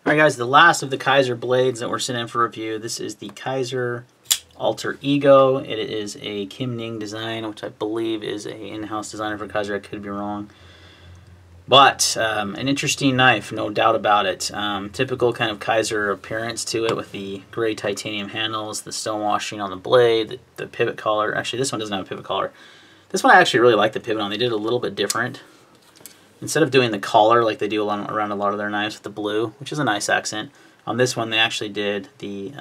Alright guys, the last of the Kaiser blades that we're sent in for review. This is the Kaiser Alter Ego. It is a Kim Ning design, which I believe is a in-house designer for Kaiser. I could be wrong. But an interesting knife, no doubt about it. Typical kind of Kaiser appearance to it with the gray titanium handles, the stonewashing on the blade, the pivot collar. Actually, this one doesn't have a pivot collar. This one I actually really like the pivot on. They did it a little bit different. Instead of doing the collar like they do around a lot of their knives with the blue, which is a nice accent, on this one they actually did the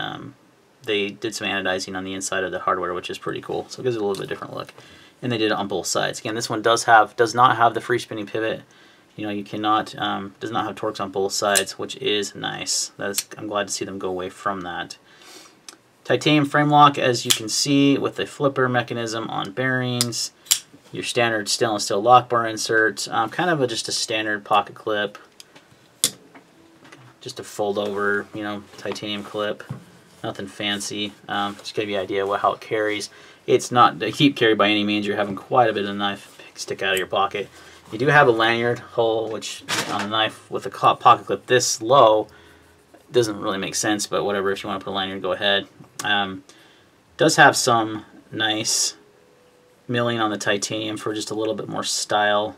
they did some anodizing on the inside of the hardware, which is pretty cool. So it gives it a little bit different look. And they did it on both sides. Again, this one does not have the free spinning pivot. You know, you cannot does not have torques on both sides, which is nice. I'm glad to see them go away from that. Titanium frame lock, as you can see, with a flipper mechanism on bearings. Your standard stainless steel lock bar insert, kind of just a standard pocket clip, just a fold over, you know, titanium clip, nothing fancy. Just give you an idea how it carries. It's not a keep carry by any means. You're having quite a bit of knife stick out of your pocket. You do have a lanyard hole, which on a knife with a pocket clip this low doesn't really make sense, but whatever. If you want to put a lanyard, go ahead. Does have some nice milling on the titanium for just a little bit more style.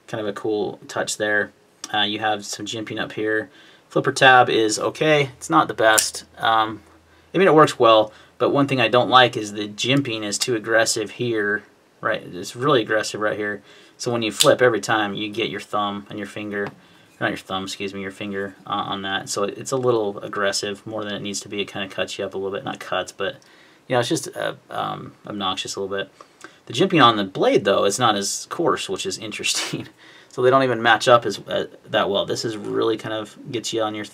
Kind of a cool touch there. You have some jimping up here. Flipper tab is okay. It's not the best. I mean, it works well, but one thing I don't like is the jimping is too aggressive here. Right, it's really aggressive right here. So when you flip, every time you get your thumb and your finger, not your thumb, excuse me, your finger on that. So it's a little aggressive, more than it needs to be. It kind of cuts you up a little bit. Not cuts, but you know, it's just obnoxious a little bit. The jimping on the blade, though, is not as coarse, which is interesting. So they don't even match up as that well. This is really kind of gets you on your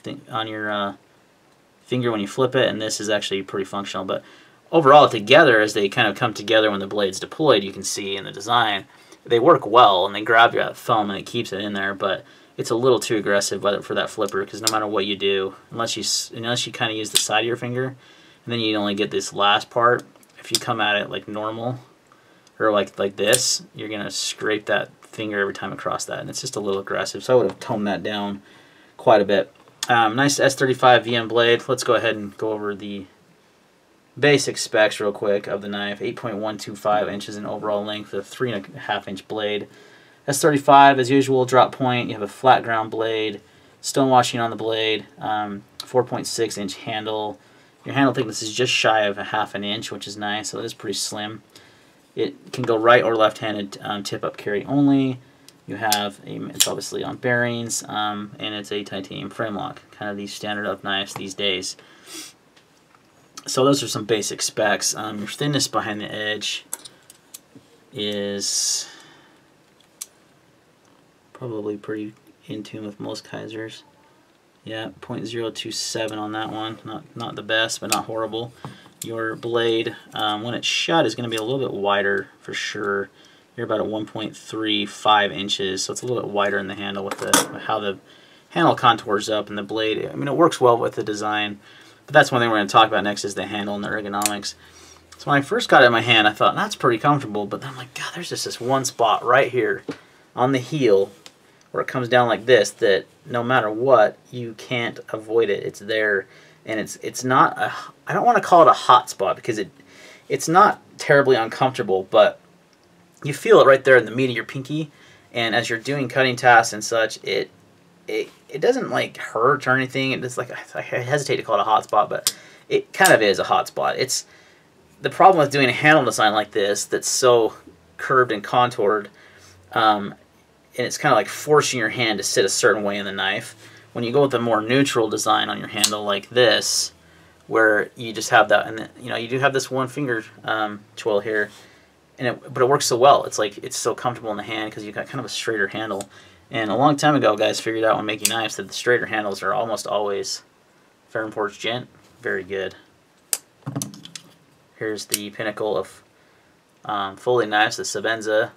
finger when you flip it, and this is actually pretty functional. But overall, together, as they kind of come together when the blade's deployed, you can see in the design, they work well, and they grab your thumb and it keeps it in there. But it's a little too aggressive for that flipper, because no matter what you do, unless you kind of use the side of your finger, and then you only get this last part. If you come at it like normal, or like this, you're gonna scrape that finger every time across that, and it's just a little aggressive. So I would have toned that down quite a bit. Nice S35 VM blade. Let's go ahead and go over the basic specs real quick of the knife. 8.125 inches in overall length with a 3.5 inch blade. S35, as usual, drop point. You have a flat ground blade, stonewashing on the blade, 4.6 inch handle. Your handle thickness is just shy of a ½ inch, which is nice, so it is pretty slim. It can go right or left-handed tip-up carry only. You have it's obviously on bearings, and it's a titanium frame lock, kind of these standard up knives these days. So those are some basic specs. Your thinness behind the edge is probably pretty in tune with most Kaisers. Yeah, 0.027 on that one. Not the best, but not horrible. Your blade, when it's shut, is going to be a little bit wider for sure. You're about at 1.35 inches, so it's a little bit wider in the handle with how the handle contours up, and the blade. I mean, it works well with the design, but that's one thing we're going to talk about next is the handle and the ergonomics. So when I first got it in my hand, I thought that's pretty comfortable, but then I'm like, God, there's just this one spot right here on the heel where it comes down like this that no matter what, you can't avoid it. It's there, and it's not a, I don't want to call it a hot spot, because it's not terribly uncomfortable, but you feel it right there in the meat of your pinky, and as you're doing cutting tasks and such, it doesn't like hurt or anything. It's like, I hesitate to call it a hot spot, but it kind of is a hot spot. It's the problem with doing a handle design like this that's so curved and contoured, and it's kind of like forcing your hand to sit a certain way in the knife. When you go with a more neutral design on your handle like this, where you just have that, and you know, you do have this one finger twirl here, but it works so well. It's like it's so comfortable in the hand because you've got kind of a straighter handle. And a long time ago, guys figured out when making knives that the straighter handles are almost always Ferrenport's Gent. Very good. Here's the pinnacle of folding knives, the Sabenza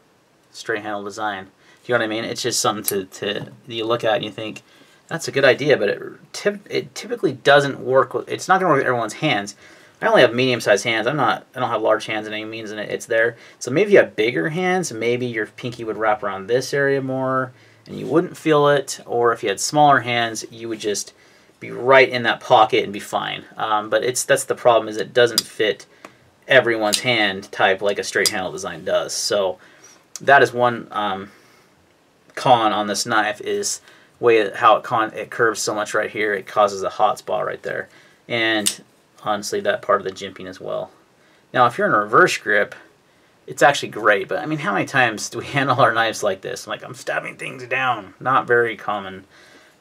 straight handle design. Do you know what I mean? It's just something to you look at and you think, that's a good idea, but it typically doesn't work. It's not going to work with everyone's hands. I only have medium-sized hands. I don't have large hands in any means, and it's there. So maybe if you have bigger hands, maybe your pinky would wrap around this area more, and you wouldn't feel it, or if you had smaller hands, you would just be right in that pocket and be fine. But that's the problem, is it doesn't fit everyone's hand type like a straight handle design does. So that is one con on this knife, is how it curves so much right here. It causes a hot spot right there, and honestly that part of the jimping as well. Now if you're in a reverse grip, it's actually great, but I mean, how many times do we handle our knives like this? Like, I'm stabbing things down. Not very common.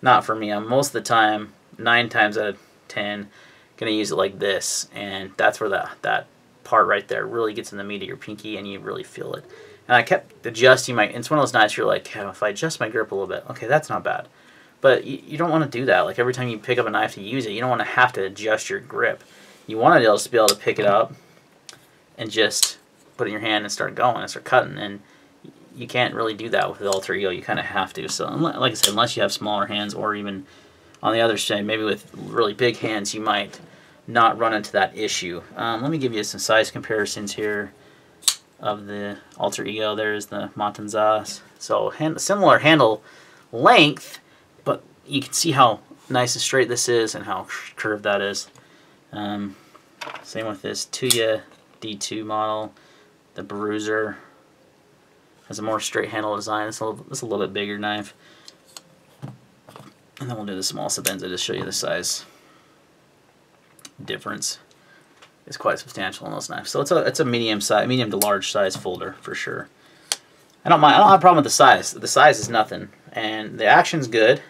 Not for me. I'm most of the time, 9 times out of 10, going to use it like this, and that's where that part right there really gets in the meat of your pinky, and you really feel it. And I kept adjusting it's one of those knives you're like, oh, if I adjust my grip a little bit, okay, that's not bad. But you don't want to do that. Like, every time you pick up a knife to use it, you don't want to have to adjust your grip. You want to just be able to pick it up and just put it in your hand and start going and start cutting, and you can't really do that with the Alter Ego. You kind of have to. So, like I said, unless you have smaller hands, or even on the other side, maybe with really big hands, you might not run into that issue. Let me give you some size comparisons here of the Alter Ego. There's the Matanzas. So similar handle length, but you can see how nice and straight this is and how curved that is. Same with this Tuya D2 model. The Bruiser has a more straight handle design. It's a little bit bigger knife. And then we'll do the small Sabenza to show you the size difference. It's quite substantial in those knives. So it's a medium to large size folder for sure. I don't have a problem with the size. The size is nothing, and the action's good.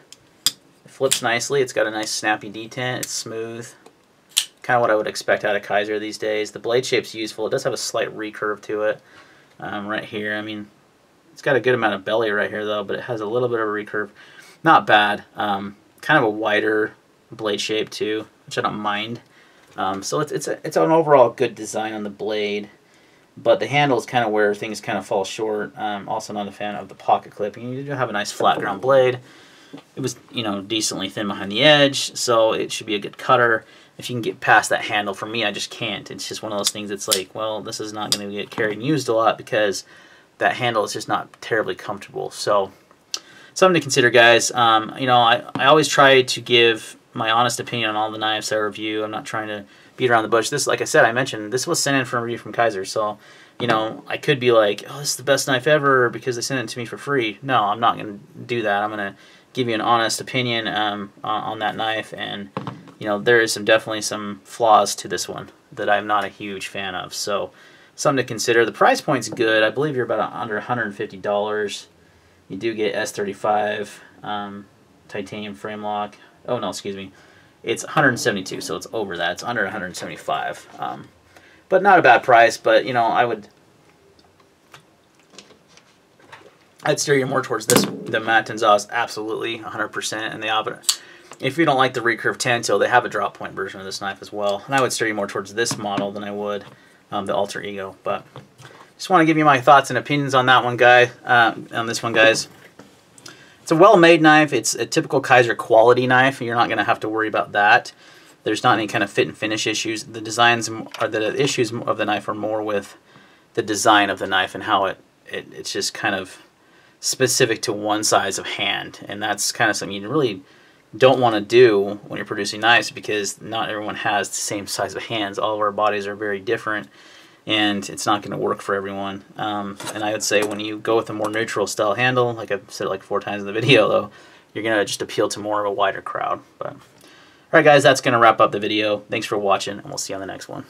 It flips nicely. It's got a nice snappy detent. It's smooth. Kind of what I would expect out of Kizer these days. The blade shape's useful. It does have a slight recurve to it right here. I mean, it's got a good amount of belly right here though, but it has a little bit of a recurve. Not bad. Kind of a wider blade shape too, which I don't mind. So it's an overall good design on the blade, but the handle is kind of where things kind of fall short. Also not a fan of the pocket clipping. You do have a nice flat ground blade. It was, decently thin behind the edge, so it should be a good cutter. If you can get past that handle, for me, I just can't. It's just one of those things that's like, well, this is not going to get carried and used a lot because that handle is just not terribly comfortable. So something to consider, guys. I always try to give my honest opinion on all the knives I review. I'm not trying to beat around the bush. This, like I said, I mentioned, this was sent in for a review from Kizer, so I could be like, oh, this is the best knife ever because they sent it to me for free. No, I'm not going to do that. I'm going to give you an honest opinion on that knife, and there is definitely some flaws to this one that I'm not a huge fan of. So something to consider. The price point's good. I believe you're about under $150. You do get S35 titanium frame lock. Oh no, excuse me. It's $172, so it's over that. It's under $175. But not a bad price. But I'd steer you more towards the Matanzas, absolutely, 100%. And if you don't like the recurve Tanto, they have a drop point version of this knife as well. And I would steer you more towards this model than I would the Alter Ego. But just want to give you my thoughts and opinions on that one, this one, guys. It's a well-made knife. It's a typical Kizer quality knife. You're not going to have to worry about that. There's not any kind of fit and finish issues. The issues of the knife are more with the design of the knife and how it's just kind of specific to one size of hand, and that's kind of something you really don't want to do when you're producing knives, because not everyone has the same size of hands. All of our bodies are very different, and it's not going to work for everyone. And I would say when you go with a more neutral style handle, like I've said like 4 times in the video though, you're going to just appeal to more of a wider crowd. But alright guys, that's going to wrap up the video. Thanks for watching, and we'll see you on the next one.